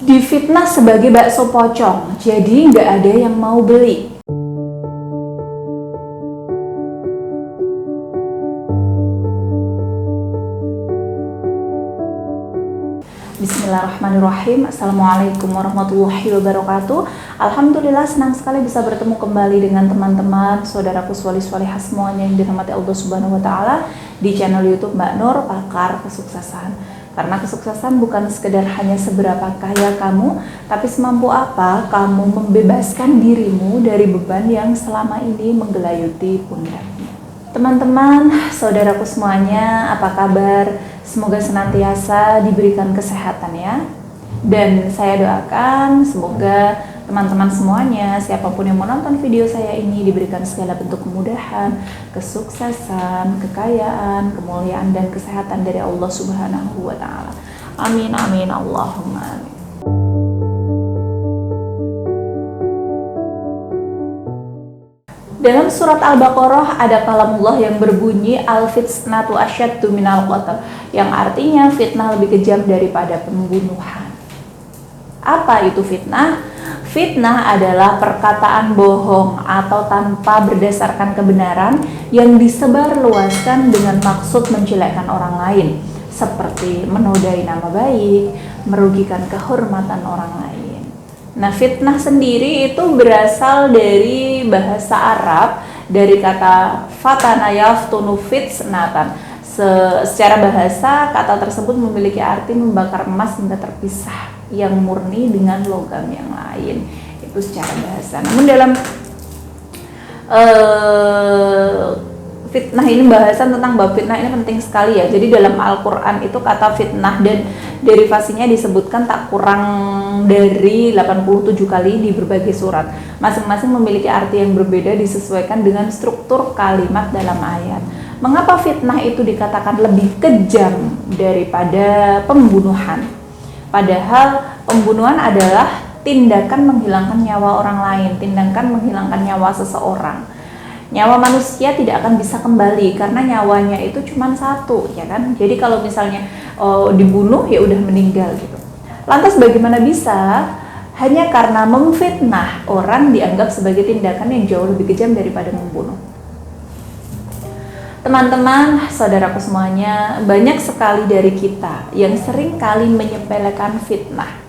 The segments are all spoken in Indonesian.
Difitnah sebagai bakso pocong, jadi nggak ada yang mau beli. Bismillahirrahmanirrahim. Assalamualaikum warahmatullahi wabarakatuh. Alhamdulillah, senang sekali bisa bertemu kembali dengan teman-teman, saudaraku swali-swalihah semuanya yang dirahmati Allah Subhanahu wa Ta'ala di channel YouTube Mbak Nur, Pakar Kesuksesan. Karena kesuksesan bukan sekedar hanya seberapa kaya kamu, tapi semampu apa kamu membebaskan dirimu dari beban yang selama ini menggelayuti pundakmu. Teman-teman, saudaraku semuanya, apa kabar? Semoga senantiasa diberikan kesehatan ya. Dan saya doakan semoga teman-teman semuanya, siapapun yang menonton video saya ini, diberikan segala bentuk kemudahan, kesuksesan, kekayaan, kemuliaan, dan kesehatan dari Allah Subhanahu wa Ta'ala. Amin, amin, Allahumma amin. Dalam surat Al-Baqarah ada kalamullah yang berbunyi al-fitnatu asyaddu minal qatl, yang artinya fitnah lebih kejam daripada pembunuhan. Apa itu fitnah? Fitnah adalah perkataan bohong atau tanpa berdasarkan kebenaran yang disebarluaskan dengan maksud menjelekkan orang lain, seperti menodai nama baik, merugikan kehormatan orang lain. Nah, fitnah sendiri itu berasal dari bahasa Arab, dari kata fatana yaftunu fitnatan. Secara bahasa, kata tersebut memiliki arti membakar emas hingga terpisah yang murni dengan logam yang lain. Itu secara bahasa. Namun dalam fitnah ini, bahasan tentang bab fitnah ini penting sekali ya. Jadi dalam Al-Quran itu kata fitnah dan derivasinya disebutkan tak kurang dari 87 kali di berbagai surat. Masing-masing memiliki arti yang berbeda disesuaikan dengan struktur kalimat dalam ayat. Mengapa fitnah itu dikatakan lebih kejam daripada pembunuhan? Padahal pembunuhan adalah tindakan menghilangkan nyawa orang lain, tindakan menghilangkan nyawa seseorang. Nyawa manusia tidak akan bisa kembali karena nyawanya itu cuma satu, ya kan? Jadi kalau misalnya dibunuh ya udah meninggal gitu. Lantas bagaimana bisa hanya karena memfitnah orang dianggap sebagai tindakan yang jauh lebih kejam daripada membunuh? Teman-teman, saudaraku semuanya, banyak sekali dari kita yang sering kali menyepelekan fitnah.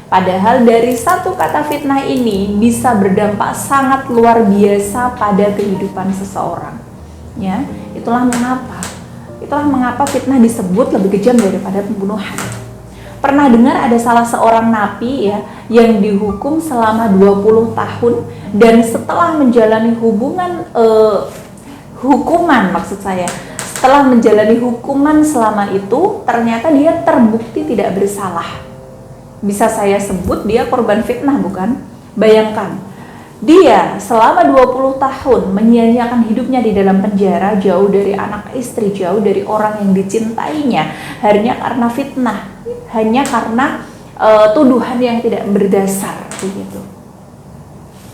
Padahal dari satu kata fitnah ini bisa berdampak sangat luar biasa pada kehidupan seseorang. Ya, itulah mengapa fitnah disebut lebih kejam daripada pembunuhan. Pernah dengar ada salah seorang napi ya yang dihukum selama 20 tahun dan setelah menjalani setelah menjalani hukuman selama itu ternyata dia terbukti tidak bersalah. Bisa saya sebut dia korban fitnah, bukan? Bayangkan, dia selama 20 tahun menyia-nyiakan hidupnya di dalam penjara, jauh dari anak istri, jauh dari orang yang dicintainya, hanya karena fitnah, hanya karena tuduhan yang tidak berdasar, begitu.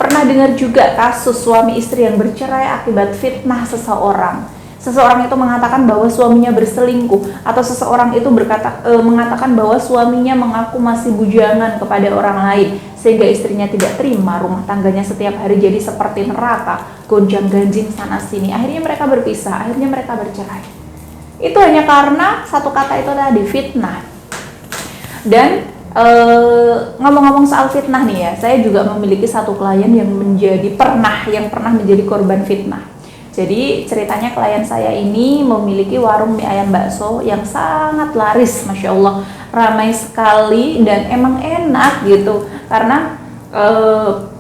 Pernah dengar juga kasus suami istri yang bercerai akibat fitnah seseorang. Seseorang itu mengatakan bahwa suaminya berselingkuh, atau seseorang itu mengatakan bahwa suaminya mengaku masih bujangan kepada orang lain, sehingga istrinya tidak terima, rumah tangganya setiap hari jadi seperti neraka, gonjang-ganjing sana sini. Akhirnya mereka berpisah, akhirnya mereka bercerai. Itu hanya karena satu kata itu tadi, fitnah. Dan ngomong-ngomong soal fitnah nih ya, saya juga memiliki satu klien yang pernah menjadi korban fitnah. Jadi ceritanya klien saya ini memiliki warung mie ayam bakso yang sangat laris, Masya Allah, ramai sekali dan emang enak gitu. Karena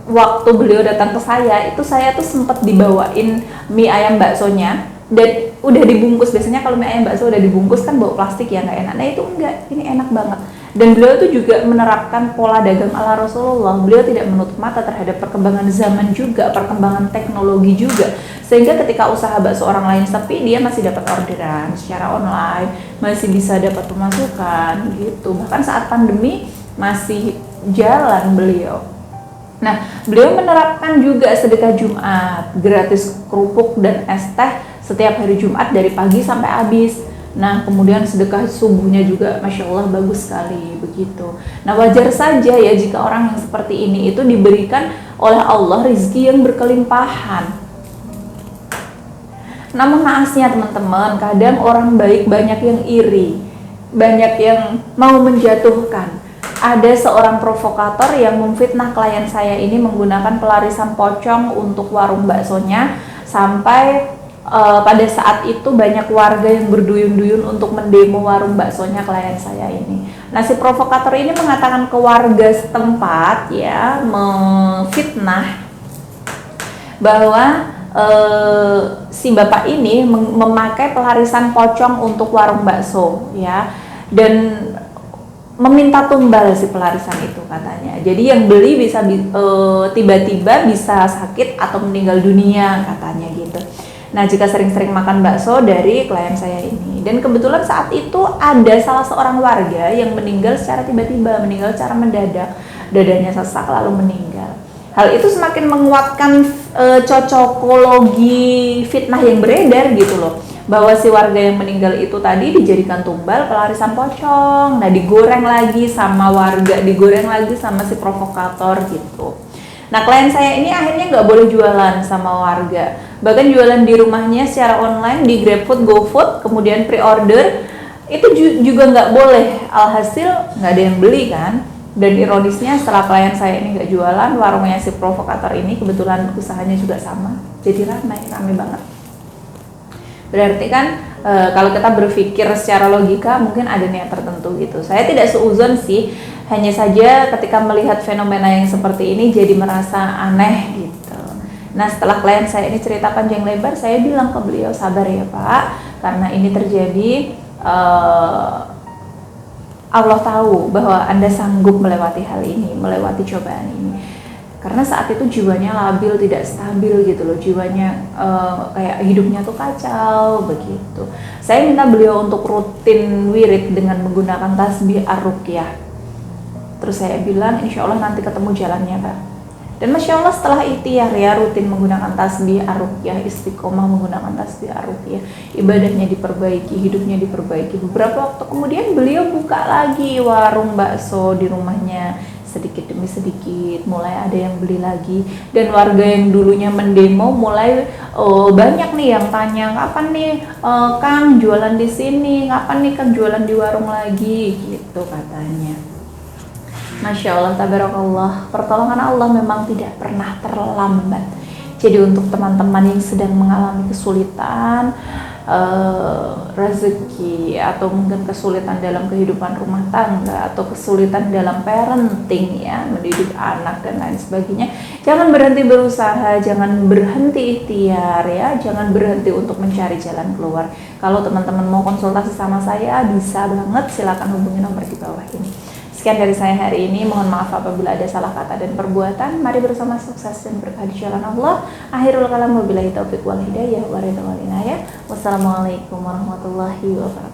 waktu beliau datang ke saya, itu saya tuh sempat dibawain mie ayam baksonya dan udah dibungkus. Biasanya kalau mie ayam bakso udah dibungkus kan bawa plastik ya, nggak enak. Nah itu enggak, ini enak banget. Dan beliau tuh juga menerapkan pola dagang ala Rasulullah. Beliau tidak menutup mata terhadap perkembangan zaman juga, perkembangan teknologi juga. Sehingga ketika usaha bakso orang lain sepi, dia masih dapat orderan secara online, masih bisa dapat pemasukan gitu. Bahkan saat pandemi masih jalan beliau. Nah, beliau menerapkan juga sedekah Jumat, gratis kerupuk dan es teh setiap hari Jumat dari pagi sampai habis. Nah, kemudian sedekah subuhnya juga Masya Allah bagus sekali begitu. Nah, wajar saja ya jika orang yang seperti ini itu diberikan oleh Allah rezeki yang berkelimpahan. Namun naasnya teman-teman, kadang orang baik banyak yang iri, banyak yang mau menjatuhkan. Ada seorang provokator yang memfitnah klien saya ini menggunakan pelarisan pocong untuk warung baksonya, sampai pada saat itu banyak warga yang berduyun-duyun untuk mendemo warung baksonya klien saya ini. Nah, si provokator ini mengatakan ke warga setempat ya, memfitnah bahwa si bapak ini memakai pelarisan pocong untuk warung bakso ya, dan meminta tumbal si pelarisan itu katanya. Jadi yang beli bisa tiba-tiba bisa sakit atau meninggal dunia katanya gitu. Nah, jika sering-sering makan bakso dari klien saya ini, dan kebetulan saat itu ada salah seorang warga yang meninggal secara tiba-tiba, meninggal secara mendadak, dadanya sesak lalu meninggal. Hal itu semakin menguatkan cocokologi fitnah yang beredar gitu loh, bahwa si warga yang meninggal itu tadi dijadikan tumbal pelarisan pocong. Nah, digoreng lagi sama warga, digoreng lagi sama si provokator gitu. Nah, klien saya ini akhirnya nggak boleh jualan sama warga, bahkan jualan di rumahnya secara online di GrabFood, GoFood, kemudian pre-order itu juga nggak boleh. Alhasil nggak ada yang beli kan. Dan ironisnya setelah klien saya ini nggak jualan, warungnya si provokator ini kebetulan usahanya juga sama, jadi ramai banget. Berarti kan kalau kita berpikir secara logika mungkin ada niat tertentu gitu. Saya tidak seuzon sih, hanya saja ketika melihat fenomena yang seperti ini jadi merasa aneh gitu. Nah, setelah klien saya ini cerita panjang lebar, saya bilang ke beliau, sabar ya Pak, karena ini terjadi, Allah tahu bahwa Anda sanggup melewati hal ini, melewati cobaan ini. Karena saat itu jiwanya labil, tidak stabil gitu loh, jiwanya kayak hidupnya tuh kacau begitu. Saya minta beliau untuk rutin wirid dengan menggunakan tasbih ar-ruqyah. Terus saya bilang, insya Allah nanti ketemu jalannya Pak. Dan Masya Allah setelah ikhtiar ya, rutin menggunakan tasbih ar-ruqyah, istiqomah menggunakan tasbih ar-ruqyah, ibadahnya diperbaiki, hidupnya diperbaiki. Beberapa waktu kemudian beliau buka lagi warung bakso di rumahnya, sedikit demi sedikit mulai ada yang beli lagi, dan warga yang dulunya mendemo mulai banyak nih yang tanya, kapan nih Kang jualan di sini, kapan nih Kang jualan di warung lagi gitu katanya. Masya Allah, tabarakallah, pertolongan Allah memang tidak pernah terlambat. Jadi untuk teman-teman yang sedang mengalami kesulitan rezeki, atau mungkin kesulitan dalam kehidupan rumah tangga, atau kesulitan dalam parenting ya, mendidik anak dan lain sebagainya, jangan berhenti berusaha, jangan berhenti ikhtiar ya, jangan berhenti untuk mencari jalan keluar. Kalau teman-teman mau konsultasi sama saya, bisa banget, silakan hubungi nomor di bawah ini. Sekian dari saya hari ini, mohon maaf apabila ada salah kata dan perbuatan. Mari bersama sukses dan berkah di jalan Allah. Akhirul kalam, wabillahi taufiq wal hidayah, wa ridha wal inayah. Wassalamualaikum warahmatullahi wabarakatuh.